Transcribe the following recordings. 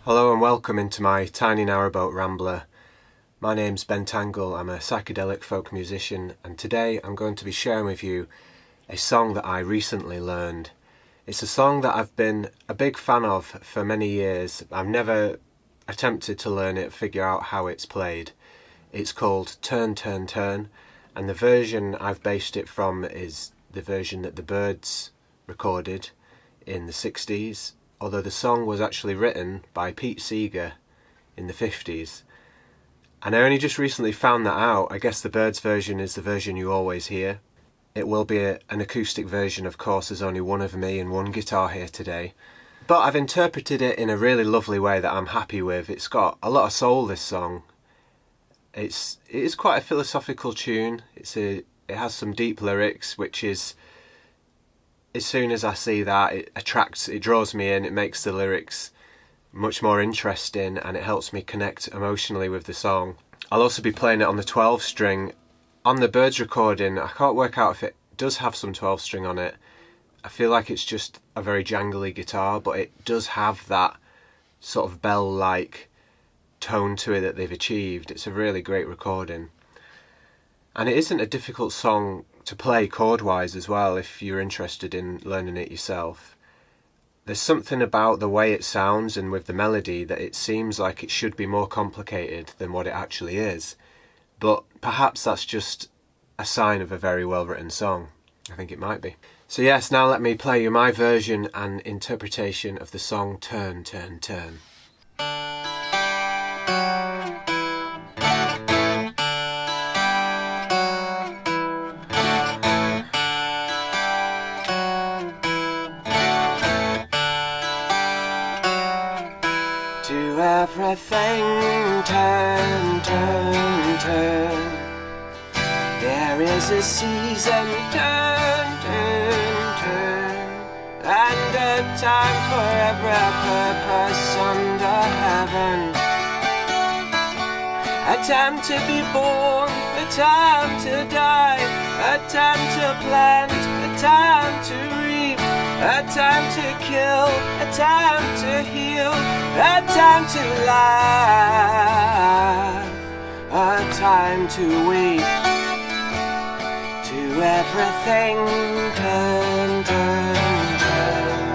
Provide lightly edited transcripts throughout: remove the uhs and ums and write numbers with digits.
Hello and welcome into my tiny narrowboat rambler. My name's Ben Tangle, I'm a psychedelic folk musician, and today I'm going to be sharing with you a song that I recently learned. It's a song that I've been a big fan of for many years. I've never attempted to learn it, figure out how it's played. It's called Turn, Turn, Turn, and the version I've based it from is the version that the Byrds recorded in the 60s. Although the song was actually written by Pete Seeger in the 50s. And I only just recently found that out. I guess the Byrds version is the version you always hear. It will be an acoustic version, of course. There's only one of me and one guitar here today. But I've interpreted it in a really lovely way that I'm happy with. It's got a lot of soul, this song. It is quite a philosophical tune. It has some deep lyrics, which is... as soon as I see that, it draws me in, it makes the lyrics much more interesting, and it helps me connect emotionally with the song. I'll also be playing it on the 12 string. On the Byrds recording, I can't work out if it does have some 12 string on it. I feel like it's just a very jangly guitar, but it does have that sort of bell-like tone to it that they've achieved. It's a really great recording. And it isn't a difficult song to play chord-wise as well, if you're interested in learning it yourself. There's something about the way it sounds and with the melody that it seems like it should be more complicated than what it actually is. But perhaps that's just a sign of a very well-written song. I think it might be. So yes, now let me play you my version and interpretation of the song Turn, Turn, Turn. To everything, turn, turn, turn. There is a season, turn, turn, turn, and a time for every purpose under heaven. A time to be born, a time to die, a time to plant, a time to reap, a time to kill, a time to heal, a time to laugh, a time to weep. To everything, turn, turn, turn.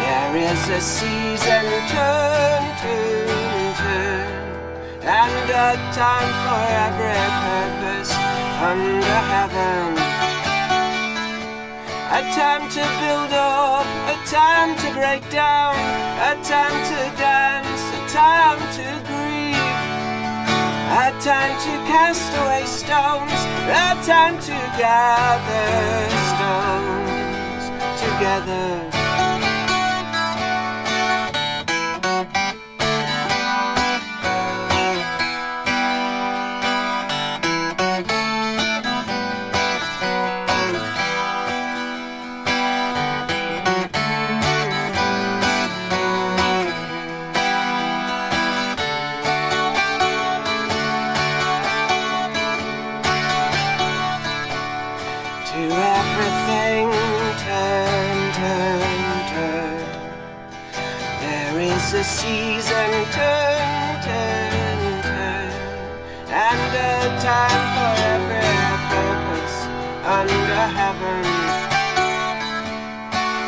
There is a season, turn, turn, turn, and a time for every purpose under heaven. A time to build up, a time to break down, a time to dance, a time to grieve, a time to cast away stones, a time to gather stones together. To everything, turn, turn, turn. There is a season, turn, turn, turn, and a time for every purpose under heaven.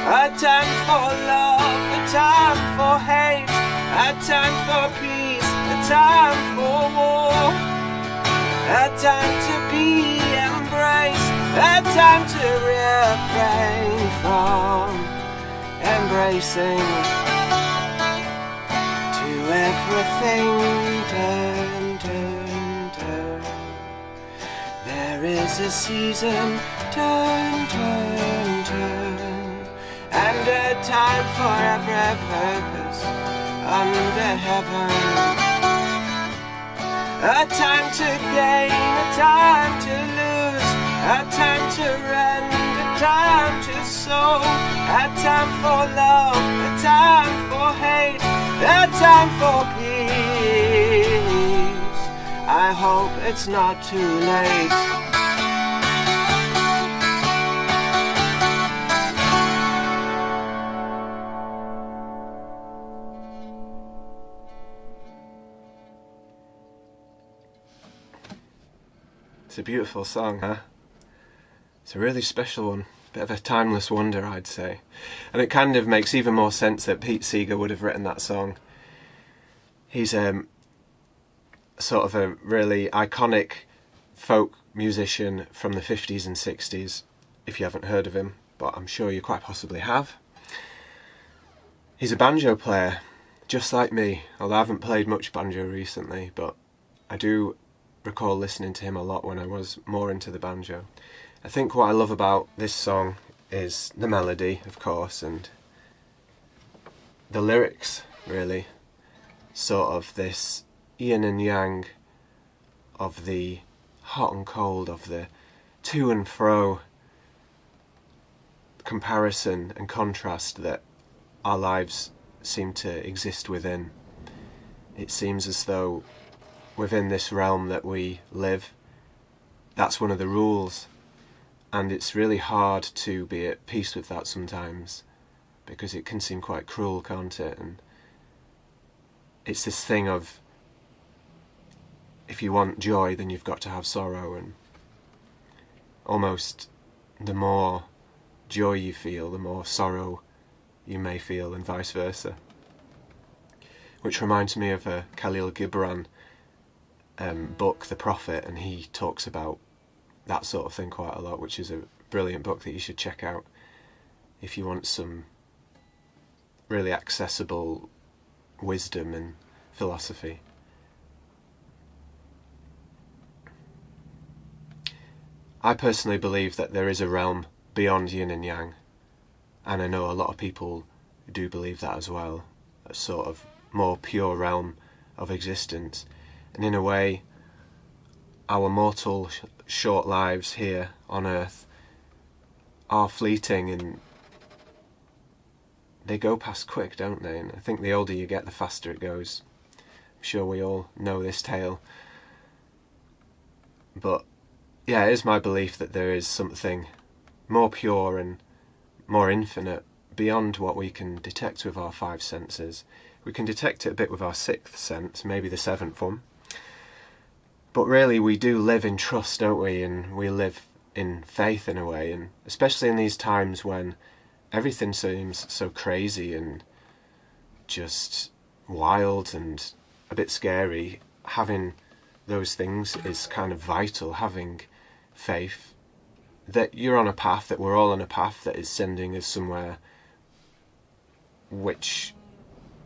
A time for love, a time for hate, a time for peace, a time for war, a time to be embraced, a time to refrain from embracing. To everything, turn, turn, turn. There is a season, turn, turn, turn, and a time for every purpose under heaven. A time to gain, a time to lose, a time to rend, a time to sow, a time for love, a time for hate, a time for peace. I hope it's not too late. It's a beautiful song, huh? It's a really special one. Bit of a timeless wonder, I'd say. And it kind of makes even more sense that Pete Seeger would have written that song. He's sort of a really iconic folk musician from the 50s and 60s, if you haven't heard of him, but I'm sure you quite possibly have. He's a banjo player, just like me, although I haven't played much banjo recently, but I do recall listening to him a lot when I was more into the banjo. I think what I love about this song is the melody, of course, and the lyrics, really. Sort of this yin and yang of the hot and cold, of the to and fro comparison and contrast that our lives seem to exist within. It seems as though within this realm that we live, that's one of the rules, and it's really hard to be at peace with that sometimes, because it can seem quite cruel, can't it? And it's this thing of, if you want joy, then you've got to have sorrow, and almost the more joy you feel, the more sorrow you may feel, and vice versa. Which reminds me of a Khalil Gibran book, The Prophet, and he talks about that sort of thing quite a lot, which is a brilliant book that you should check out if you want some really accessible wisdom and philosophy. I personally believe that there is a realm beyond yin and yang, and I know a lot of people do believe that as well, a sort of more pure realm of existence. And in a way, our mortal short lives here on earth are fleeting, and they go past quick, don't they? And I think the older you get, the faster it goes. I'm sure we all know this tale. But yeah, it is my belief that there is something more pure and more infinite beyond what we can detect with our five senses. We can detect it a bit with our sixth sense, maybe the seventh one. But really we do live in trust, don't we? And we live in faith in a way, and especially in these times when everything seems so crazy and just wild and a bit scary, having those things is kind of vital. Having faith that you're on a path, that we're all on a path that is sending us somewhere which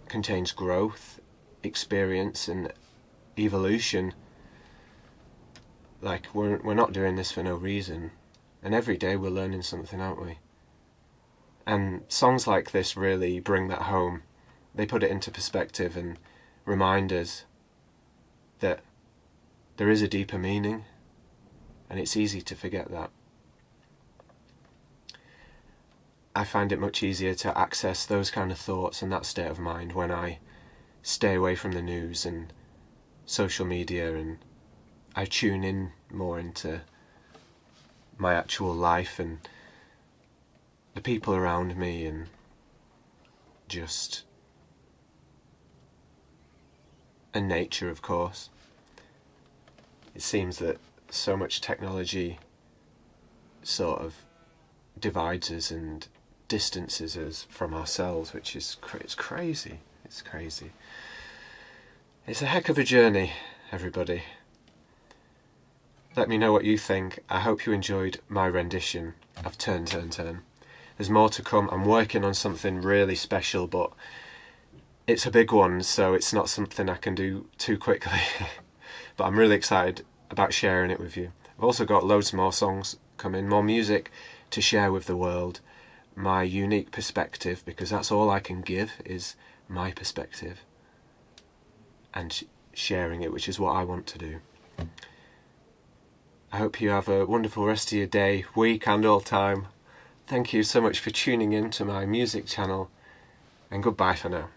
contains growth, experience and evolution. Like, we're not doing this for no reason, and every day we're learning something, aren't we? And songs like this really bring that home. They put it into perspective and remind us that there is a deeper meaning, and it's easy to forget that. I find it much easier to access those kind of thoughts and that state of mind when I stay away from the news and social media, and I tune in more into my actual life and the people around me, and nature, of course. It seems that so much technology sort of divides us and distances us from ourselves, which is it's crazy. It's crazy. It's a heck of a journey, everybody. Let me know what you think. I hope you enjoyed my rendition of Turn, Turn, Turn. There's more to come. I'm working on something really special, but it's a big one, so it's not something I can do too quickly. But I'm really excited about sharing it with you. I've also got loads more songs coming, more music to share with the world, my unique perspective, because that's all I can give is my perspective, and sharing it, which is what I want to do. I hope you have a wonderful rest of your day, week and all time. Thank you so much for tuning in to my music channel, and goodbye for now.